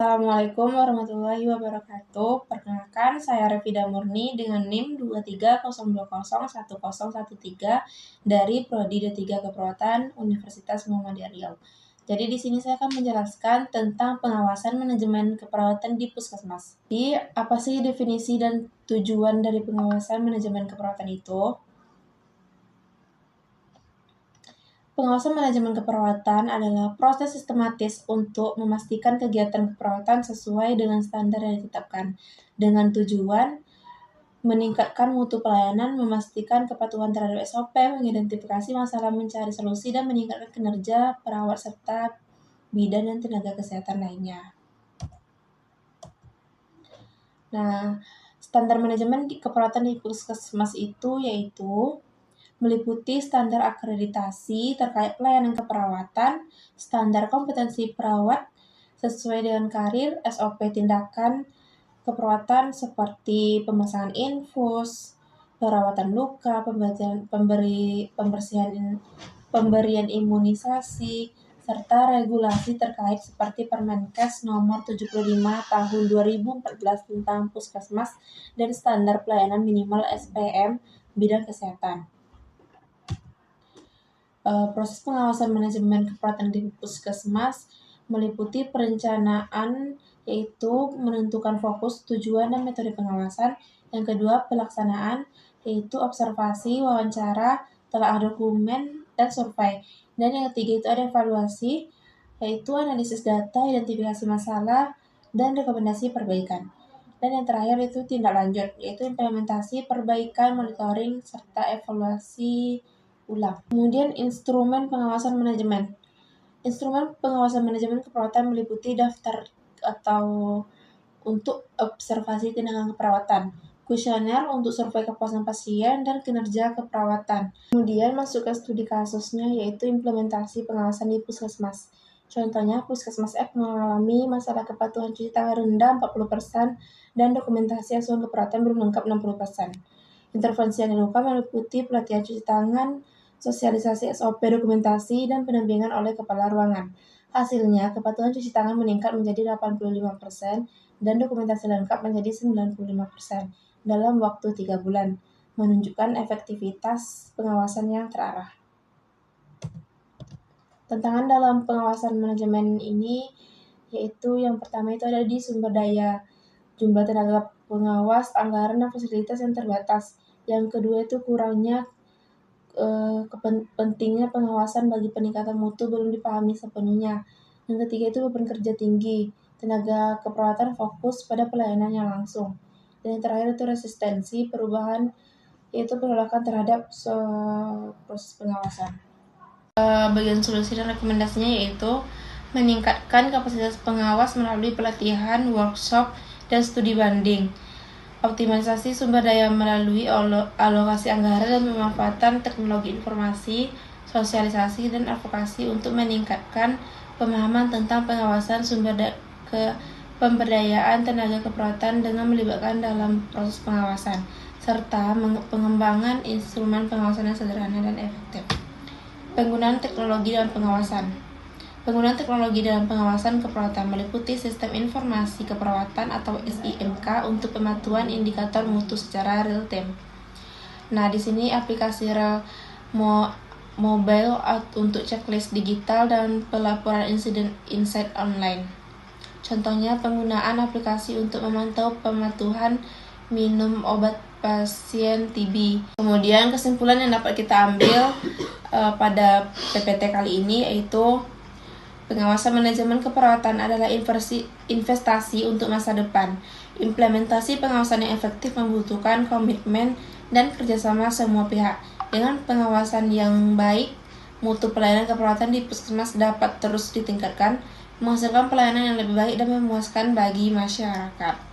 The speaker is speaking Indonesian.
Assalamualaikum warahmatullahi wabarakatuh. Perkenalkan, saya Revida Murni dengan NIM 2302010113 dari Prodi D3 Keperawatan Universitas Muhammadiyah Riau. Jadi di sini saya akan menjelaskan tentang pengawasan manajemen keperawatan di puskesmas. Jadi, apa sih definisi dan tujuan dari pengawasan manajemen keperawatan itu? Pengawasan manajemen keperawatan adalah proses sistematis untuk memastikan kegiatan keperawatan sesuai dengan standar yang ditetapkan, dengan tujuan meningkatkan mutu pelayanan, memastikan kepatuhan terhadap SOP, mengidentifikasi masalah, mencari solusi, dan meningkatkan kinerja perawat serta bidan dan tenaga kesehatan lainnya. Nah, standar manajemen di keperawatan di puskesmas itu yaitu meliputi standar akreditasi terkait pelayanan keperawatan, standar kompetensi perawat sesuai dengan karir, SOP tindakan keperawatan seperti pemasangan infus, perawatan luka, pemberian imunisasi, serta regulasi terkait seperti Permenkes nomor 75 tahun 2014 tentang puskesmas dan standar pelayanan minimal SPM bidang kesehatan. Proses pengawasan manajemen keperawatan di puskesmas meliputi perencanaan, yaitu menentukan fokus, tujuan, dan metode pengawasan. Yang kedua, pelaksanaan, yaitu observasi, wawancara, telaah dokumen, dan survei. Dan yang ketiga itu ada evaluasi, yaitu analisis data, identifikasi masalah, dan rekomendasi perbaikan. Dan yang terakhir itu tindak lanjut, yaitu implementasi, perbaikan, monitoring, serta evaluasi ulang. Kemudian instrumen pengawasan manajemen. Instrumen pengawasan manajemen keperawatan meliputi daftar atau untuk observasi tindakan keperawatan, kuesioner untuk survei kepuasan pasien dan kinerja keperawatan. Kemudian masuk ke studi kasusnya, yaitu implementasi pengawasan di puskesmas. Contohnya, puskesmas F mengalami masalah kepatuhan cuci tangan rendah 40% dan dokumentasi asuhan keperawatan belum lengkap 60%. Intervensi yang dilakukan meliputi pelatihan cuci tangan, sosialisasi SOP, dokumentasi, dan pendampingan oleh kepala ruangan. Hasilnya, kepatuhan cuci tangan meningkat menjadi 85% dan dokumentasi lengkap menjadi 95% dalam waktu 3 bulan, menunjukkan efektivitas pengawasan yang terarah. Tantangan dalam pengawasan manajemen ini yaitu yang pertama itu ada di sumber daya, jumlah tenaga pengawas, anggaran, dan fasilitas yang terbatas. Yang kedua itu kurangnya pentingnya pengawasan bagi peningkatan mutu belum dipahami sepenuhnya. Yang ketiga itu beban kerja tinggi, tenaga keperawatan fokus pada pelayanan yang langsung. Dan yang terakhir itu resistensi perubahan, yaitu penolakan terhadap proses pengawasan. Bagian solusi dan rekomendasinya yaitu meningkatkan kapasitas pengawas melalui pelatihan, workshop, dan studi banding. Optimalisasi sumber daya melalui alokasi anggaran dan pemanfaatan teknologi informasi, sosialisasi, dan advokasi untuk meningkatkan pemahaman tentang pengawasan pemberdayaan tenaga keperawatan dengan melibatkan dalam proses pengawasan, serta pengembangan instrumen pengawasan yang sederhana dan efektif. Penggunaan teknologi dalam pengawasan. Penggunaan teknologi dalam pengawasan keperawatan meliputi sistem informasi keperawatan atau SIMK untuk pemantauan indikator mutu secara real time. Nah, di sini aplikasi mobile untuk checklist digital dan pelaporan insiden insight online. Contohnya penggunaan aplikasi untuk memantau pematuhan minum obat pasien TB. Kemudian kesimpulan yang dapat kita ambil pada PPT kali ini yaitu pengawasan manajemen keperawatan adalah investasi untuk masa depan. Implementasi pengawasan yang efektif membutuhkan komitmen dan kerjasama semua pihak. Dengan pengawasan yang baik, mutu pelayanan keperawatan di puskesmas dapat terus ditingkatkan, menghasilkan pelayanan yang lebih baik dan memuaskan bagi masyarakat.